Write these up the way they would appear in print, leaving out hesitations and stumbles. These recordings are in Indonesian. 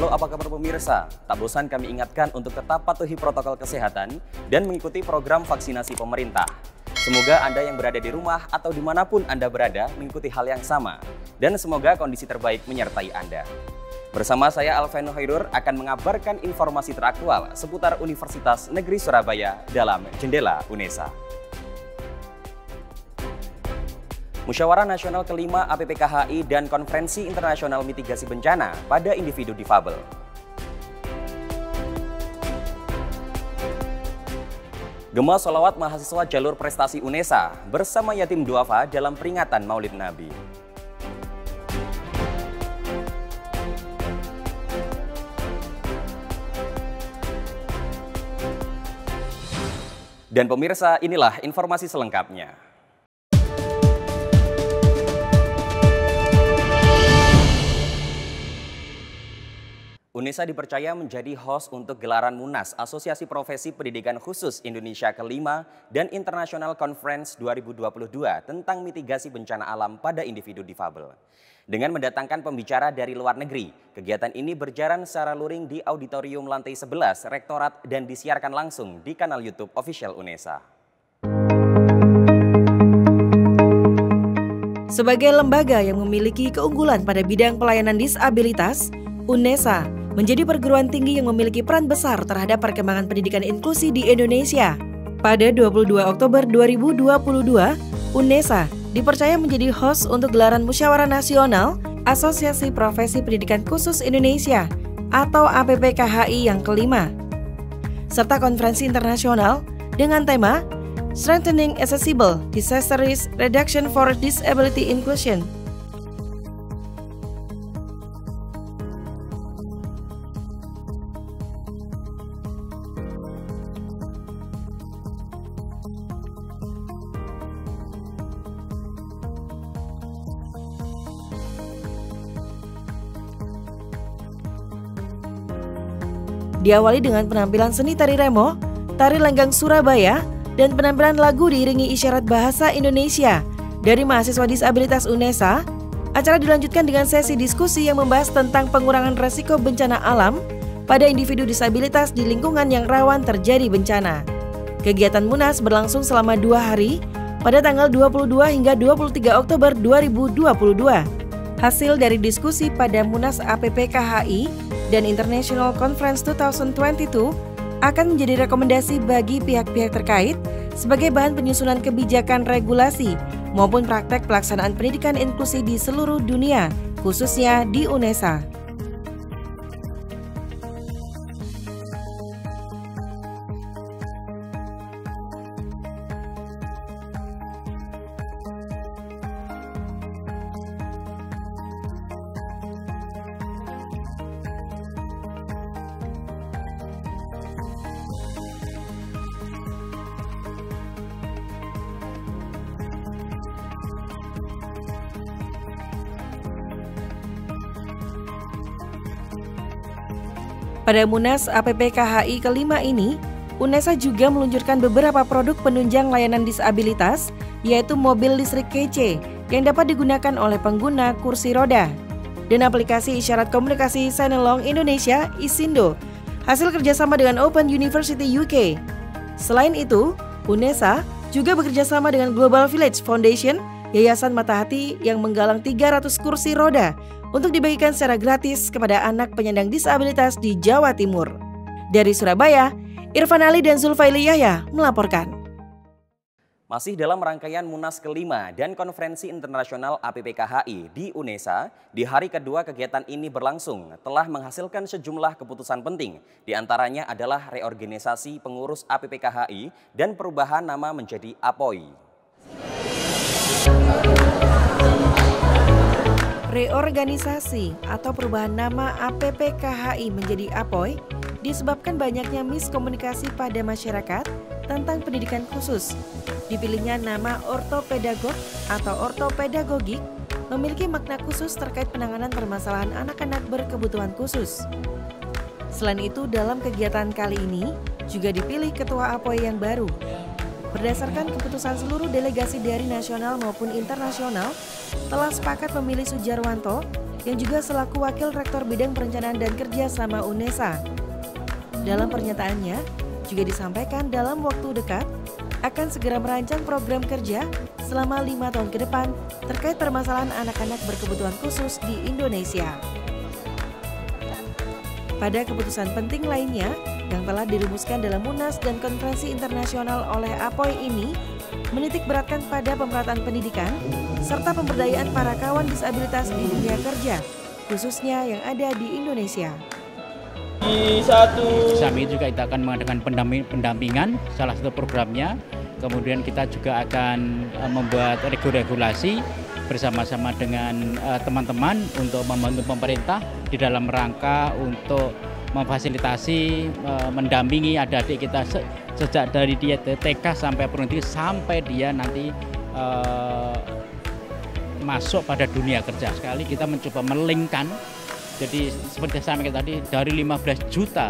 Halo, apa kabar pemirsa? Tak bosan kami ingatkan untuk tetap patuhi protokol kesehatan dan mengikuti program vaksinasi pemerintah. Semoga Anda yang berada di rumah atau dimanapun Anda berada mengikuti hal yang sama. Dan semoga kondisi terbaik menyertai Anda. Bersama saya Alveno Hairur akan mengabarkan informasi teraktual seputar Universitas Negeri Surabaya dalam Jendela UNESA. Musyawarah Nasional kelima APPKHI dan Konferensi Internasional Mitigasi Bencana pada Individu Difabel. Gema Sholawat mahasiswa jalur prestasi UNESA bersama Yatim Duafa dalam peringatan Maulid Nabi. Dan pemirsa, inilah informasi selengkapnya. UNESA dipercaya menjadi host untuk gelaran Munas Asosiasi Profesi Pendidikan Khusus Indonesia kelima dan International Conference 2022 tentang mitigasi bencana alam pada individu difabel. Dengan mendatangkan pembicara dari luar negeri, kegiatan ini berjalan secara luring di auditorium lantai 11 Rektorat dan disiarkan langsung di kanal YouTube official UNESA. Sebagai lembaga yang memiliki keunggulan pada bidang pelayanan disabilitas, UNESA menjadi perguruan tinggi yang memiliki peran besar terhadap perkembangan pendidikan inklusi di Indonesia. Pada 22 Oktober 2022, UNESA dipercaya menjadi host untuk gelaran Musyawarah Nasional Asosiasi Profesi Pendidikan Khusus Indonesia atau APPKHI yang kelima, serta konferensi internasional dengan tema Strengthening Accessible Disaster Risk Reduction for Disability Inclusion. Diawali dengan penampilan seni tari remo, tari lenggang Surabaya, dan penampilan lagu diiringi isyarat bahasa Indonesia dari mahasiswa disabilitas UNESA. Acara dilanjutkan dengan sesi diskusi yang membahas tentang pengurangan resiko bencana alam pada individu disabilitas di lingkungan yang rawan terjadi bencana. Kegiatan Munas berlangsung selama 2 hari pada tanggal 22 hingga 23 Oktober 2022. Hasil dari diskusi pada Munas APPKHI dan International Conference 2022 akan menjadi rekomendasi bagi pihak-pihak terkait sebagai bahan penyusunan kebijakan regulasi maupun praktek pelaksanaan pendidikan inklusi di seluruh dunia, khususnya di UNESA. Pada Munas APPKHI kelima ini, UNESA juga meluncurkan beberapa produk penunjang layanan disabilitas, yaitu mobil listrik kece yang dapat digunakan oleh pengguna kursi roda, dan aplikasi isyarat komunikasi Sign Along Indonesia (ISINDO), hasil kerjasama dengan Open University UK. Selain itu, UNESA juga bekerjasama dengan Global Village Foundation, Yayasan Mata Hati yang menggalang 300 kursi roda untuk dibagikan secara gratis kepada anak penyandang disabilitas di Jawa Timur. Dari Surabaya, Irfan Ali dan Zulfaili Yahya melaporkan. Masih dalam rangkaian Munas kelima dan Konferensi Internasional APPKHI di UNESA, di hari kedua kegiatan ini berlangsung telah menghasilkan sejumlah keputusan penting. Di antaranya adalah reorganisasi pengurus APPKHI dan perubahan nama menjadi APOI. Reorganisasi atau perubahan nama APPKHI menjadi APOI disebabkan banyaknya miskomunikasi pada masyarakat tentang pendidikan khusus. Dipilihnya nama ortopedagog atau ortopedagogik memiliki makna khusus terkait penanganan permasalahan anak-anak berkebutuhan khusus. Selain itu, dalam kegiatan kali ini juga dipilih ketua APOI yang baru. Berdasarkan keputusan seluruh delegasi dari nasional maupun internasional telah sepakat memilih Sujarwanto yang juga selaku Wakil Rektor Bidang Perencanaan dan Kerjasama UNESA. Dalam pernyataannya, juga disampaikan dalam waktu dekat akan segera merancang program kerja selama 5 tahun ke depan terkait permasalahan anak-anak berkebutuhan khusus di Indonesia. Pada keputusan penting lainnya yang telah dirumuskan dalam Munas dan Konferensi Internasional oleh APOI ini, menitik beratkan pada pemerataan pendidikan serta pemberdayaan para kawan disabilitas di dunia kerja, khususnya yang ada di Indonesia. Di Sami juga kita akan mengadakan pendampingan, salah satu programnya. Kemudian kita juga akan membuat regulasi bersama-sama dengan teman-teman untuk membantu pemerintah di dalam rangka untuk memfasilitasi, mendampingi adik-adik kita sejak dari dia TK sampai perguruan tinggi sampai dia nanti masuk pada dunia kerja. Sekali kita mencoba melingkan, jadi seperti saya sampaikan tadi, dari 15 juta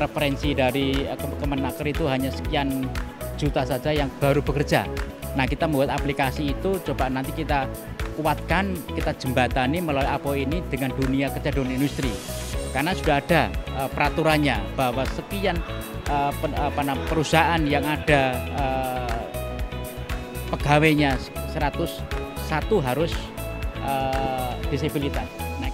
referensi dari Kemenaker itu hanya sekian juta saja yang baru bekerja. Nah, kita membuat aplikasi itu, coba nanti kita kuatkan, kita jembatani melalui APOI ini dengan dunia kerja, dunia industri. Karena sudah ada peraturannya bahwa sekian perusahaan yang ada pegawainya 101 harus disabilitas. Nah,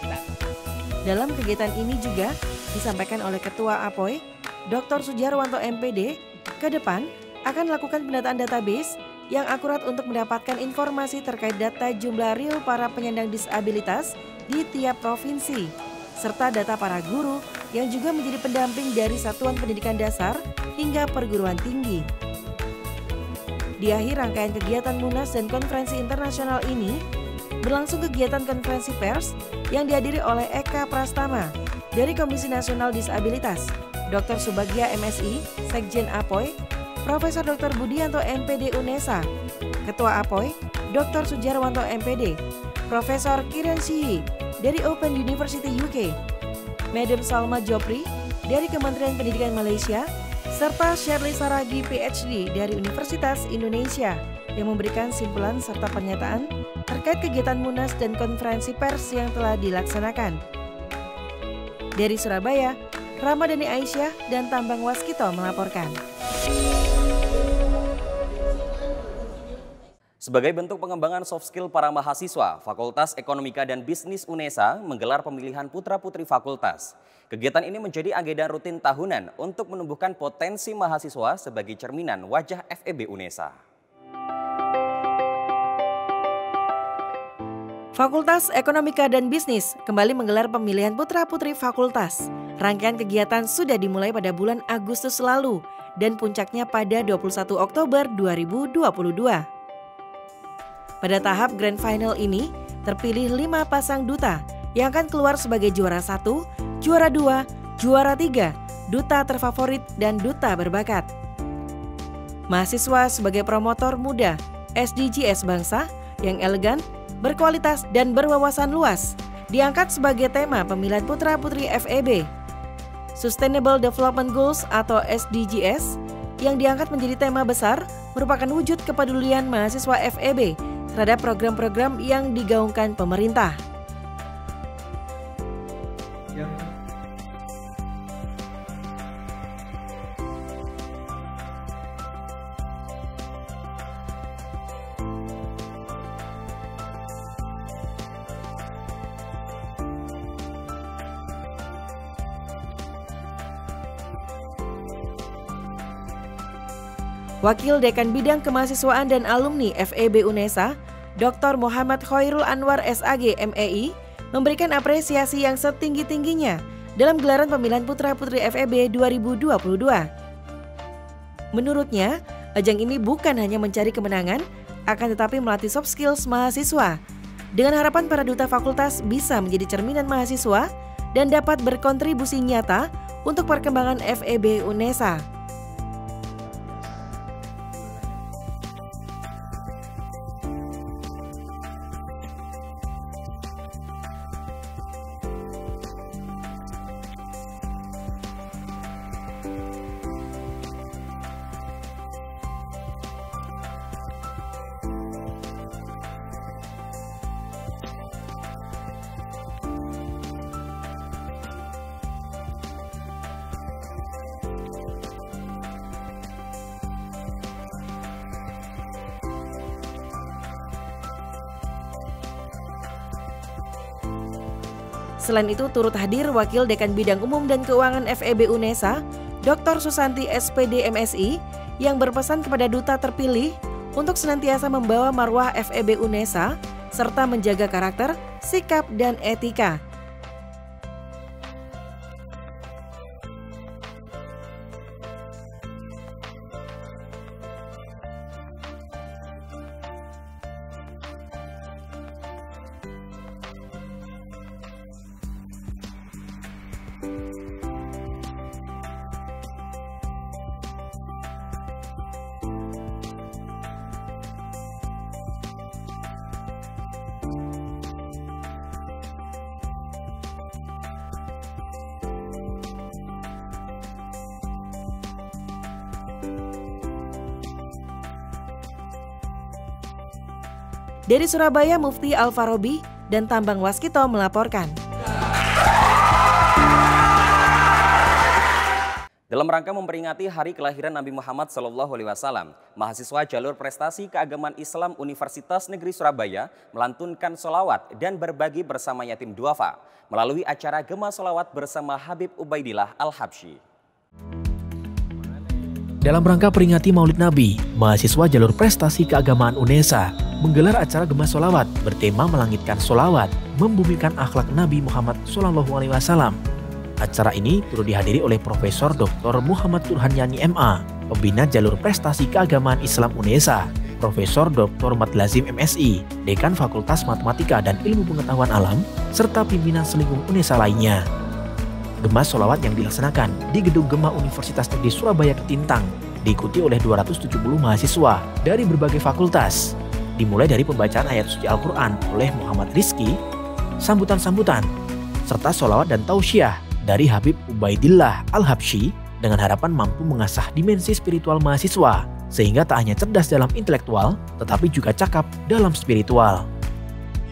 dalam kegiatan ini juga disampaikan oleh Ketua APOI, Dr. Sujarwanto MPD, ke depan akan melakukan penataan database yang akurat untuk mendapatkan informasi terkait data jumlah real para penyandang disabilitas di tiap provinsi, serta data para guru yang juga menjadi pendamping dari satuan pendidikan dasar hingga perguruan tinggi. Di akhir rangkaian kegiatan Munas dan Konferensi Internasional ini, berlangsung kegiatan konferensi pers yang dihadiri oleh Eka Prastama dari Komisi Nasional Disabilitas, Dr. Subagya MSI, Sekjen APOI, Profesor Dr. Budianto MPD UNESA, Ketua APOI, Dr. Sujarwanto MPD, Profesor Kiran Sihi dari Open University UK, Madam Salma Jopri dari Kementerian Pendidikan Malaysia, serta Shirley Saragi PhD dari Universitas Indonesia yang memberikan simpulan serta pernyataan terkait kegiatan Munas dan konferensi pers yang telah dilaksanakan. Dari Surabaya, Ramadhani Aisyah dan Tambang Waskito melaporkan. Sebagai bentuk pengembangan soft skill para mahasiswa, Fakultas Ekonomika dan Bisnis UNESA menggelar pemilihan putra-putri fakultas. Kegiatan ini menjadi agenda rutin tahunan untuk menumbuhkan potensi mahasiswa sebagai cerminan wajah FEB UNESA. Fakultas Ekonomika dan Bisnis kembali menggelar pemilihan putra-putri fakultas. Rangkaian kegiatan sudah dimulai pada bulan Agustus lalu dan puncaknya pada 21 Oktober 2022. Pada tahap Grand Final ini, terpilih 5 pasang duta yang akan keluar sebagai juara 1, juara 2, juara 3, duta terfavorit, dan duta berbakat. Mahasiswa sebagai promotor muda SDGs bangsa yang elegan, berkualitas, dan berwawasan luas diangkat sebagai tema pemilihan putra-putri FEB. Sustainable Development Goals atau SDGs yang diangkat menjadi tema besar merupakan wujud kepedulian mahasiswa FEB terhadap program-program yang digaungkan pemerintah. Wakil Dekan Bidang Kemahasiswaan dan Alumni FEB UNESA, Dr. Muhammad Khairul Anwar SAG MEI, memberikan apresiasi yang setinggi-tingginya dalam gelaran pemilihan putra-putri FEB 2022. Menurutnya, ajang ini bukan hanya mencari kemenangan, akan tetapi melatih soft skills mahasiswa. Dengan harapan para duta fakultas bisa menjadi cerminan mahasiswa dan dapat berkontribusi nyata untuk perkembangan FEB UNESA. Selain itu turut hadir Wakil Dekan Bidang Umum dan Keuangan FEB UNESA, Dr. Susanti SPD MSI, yang berpesan kepada duta terpilih untuk senantiasa membawa marwah FEB UNESA serta menjaga karakter, sikap, dan etika. Dari Surabaya, Mufti Al-Farabi dan Tambang Waskito melaporkan. Dalam rangka memperingati hari kelahiran Nabi Muhammad SAW, mahasiswa jalur prestasi keagamaan Islam Universitas Negeri Surabaya melantunkan sholawat dan berbagi bersama yatim duafa melalui acara Gema Sholawat bersama Habib Ubaidillah Al-Habsyi. Dalam rangka peringati Maulid Nabi, mahasiswa jalur prestasi keagamaan UNESA menggelar acara Gema Sholawat bertema melangitkan sholawat, membumikan akhlak Nabi Muhammad SAW. Acara ini turut dihadiri oleh Profesor Dr. Muhammad Turhanyani MA, pembina jalur prestasi keagamaan Islam UNESA, Profesor Dr. Madlazim MSI, Dekan Fakultas Matematika dan Ilmu Pengetahuan Alam, serta pimpinan selingkuh UNESA lainnya. Gema Sholawat yang dilaksanakan di Gedung Gema Universitas Negeri Surabaya Ketintang diikuti oleh 270 mahasiswa dari berbagai fakultas. Dimulai dari pembacaan ayat suci Al-Quran oleh Muhammad Rizki, sambutan-sambutan, serta sholawat dan tausiah dari Habib Ubaidillah Al-Habsyi dengan harapan mampu mengasah dimensi spiritual mahasiswa sehingga tak hanya cerdas dalam intelektual tetapi juga cakap dalam spiritual.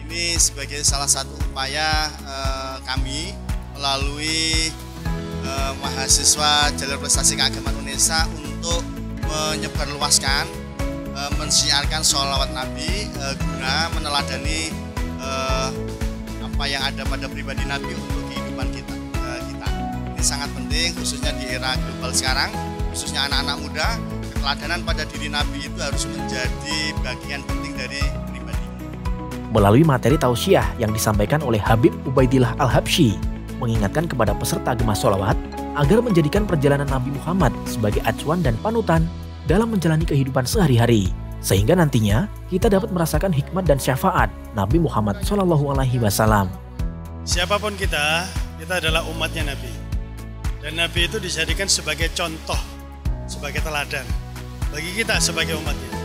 Ini sebagai salah satu upaya kami melalui mahasiswa jalur prestasi keagamaan UNESA untuk menyebarluaskan, mensiarkan sholawat Nabi guna meneladani apa yang ada pada pribadi Nabi untuk kehidupan kita. Ini sangat penting khususnya di era global sekarang, khususnya anak-anak muda. Keteladanan pada diri Nabi itu harus menjadi bagian penting dari pribadi. Melalui materi tausiah yang disampaikan oleh Habib Ubaidillah Al-Habsyi, mengingatkan kepada peserta Gema Sholawat agar menjadikan perjalanan Nabi Muhammad sebagai acuan dan panutan dalam menjalani kehidupan sehari-hari, sehingga nantinya kita dapat merasakan hikmat dan syafaat Nabi Muhammad SAW. Siapapun kita adalah umatnya Nabi, dan Nabi itu dijadikan sebagai contoh, sebagai teladan bagi kita sebagai umatnya.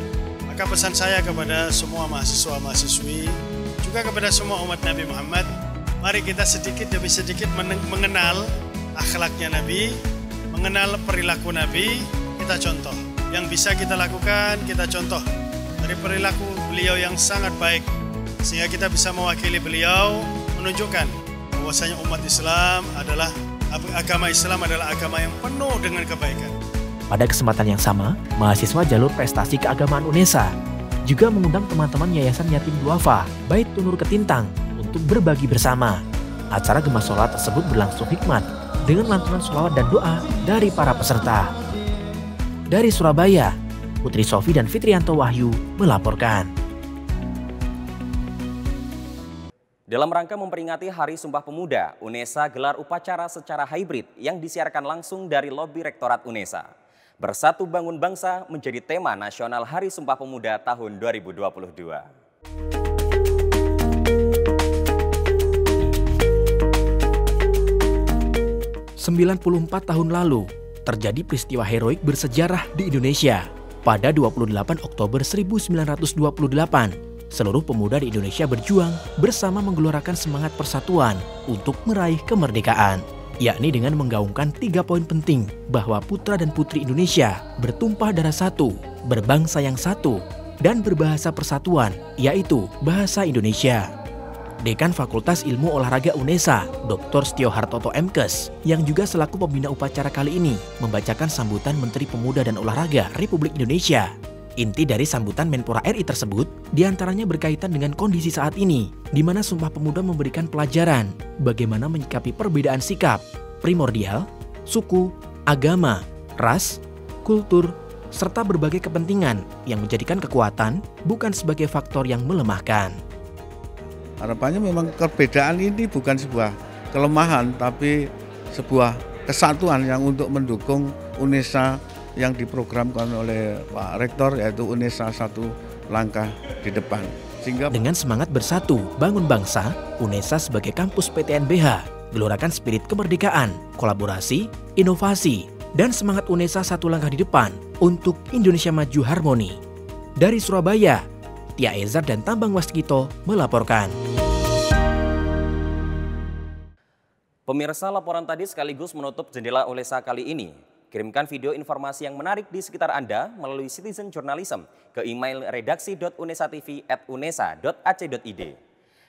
Maka pesan saya kepada semua mahasiswa-mahasiswi, juga kepada semua umat Nabi Muhammad, mari kita sedikit demi sedikit mengenal akhlaknya Nabi, mengenal perilaku Nabi, kita contoh. Yang bisa kita lakukan, kita contoh dari perilaku beliau yang sangat baik, sehingga kita bisa mewakili beliau, menunjukkan bahwasanya umat Islam adalah, agama Islam adalah agama yang penuh dengan kebaikan. Pada kesempatan yang sama, mahasiswa jalur prestasi keagamaan UNESA juga mengundang teman-teman Yayasan Yatim Duafa Bait Tunur Ketintang untuk berbagi bersama. Acara Gema Sholawat tersebut berlangsung hikmat dengan lantunan sholawat dan doa dari para peserta. Dari Surabaya, Putri Sofi dan Fitrianto Wahyu melaporkan. Dalam rangka memperingati Hari Sumpah Pemuda, UNESA gelar upacara secara hybrid yang disiarkan langsung dari lobi Rektorat UNESA. Bersatu Bangun Bangsa menjadi tema nasional Hari Sumpah Pemuda tahun 2022. 94 tahun lalu, terjadi peristiwa heroik bersejarah di Indonesia. Pada 28 Oktober 1928, seluruh pemuda di Indonesia berjuang bersama menggelorakan semangat persatuan untuk meraih kemerdekaan, yakni dengan menggaungkan 3 poin penting bahwa putra dan putri Indonesia bertumpah darah satu, berbangsa yang satu, dan berbahasa persatuan, yaitu bahasa Indonesia. Dekan Fakultas Ilmu Olahraga UNESA, Dr. Setio Hartoto MKes, yang juga selaku pembina upacara kali ini, membacakan sambutan Menteri Pemuda dan Olahraga Republik Indonesia. Inti dari sambutan Menpora RI tersebut diantaranya berkaitan dengan kondisi saat ini, di mana Sumpah Pemuda memberikan pelajaran bagaimana menyikapi perbedaan sikap, primordial, suku, agama, ras, kultur, serta berbagai kepentingan yang menjadikan kekuatan bukan sebagai faktor yang melemahkan. Harapannya memang perbedaan ini bukan sebuah kelemahan, tapi sebuah kesatuan yang untuk mendukung UNESA yang diprogramkan oleh Pak Rektor, yaitu UNESA satu langkah di depan. Sehingga dengan semangat bersatu bangun bangsa, UNESA sebagai kampus PTNBH gelorakan spirit kemerdekaan, kolaborasi, inovasi, dan semangat UNESA satu langkah di depan untuk Indonesia maju harmoni. Dari Surabaya, Tia Ezar dan Tambang Waskito melaporkan. Pemirsa, laporan tadi sekaligus menutup jendela UNESA kali ini. Kirimkan video informasi yang menarik di sekitar Anda melalui Citizen Journalism ke email redaksi.unesatv@unesa.ac.id.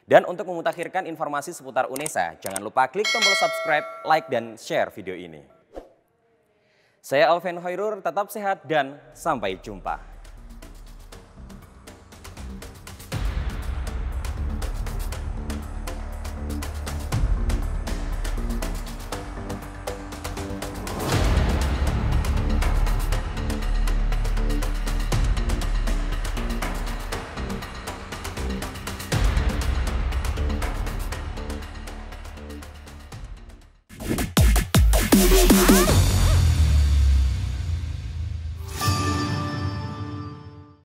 Dan untuk memutakhirkan informasi seputar UNESA, jangan lupa klik tombol subscribe, like, dan share video ini. Saya Alven Hoirur, tetap sehat dan sampai jumpa.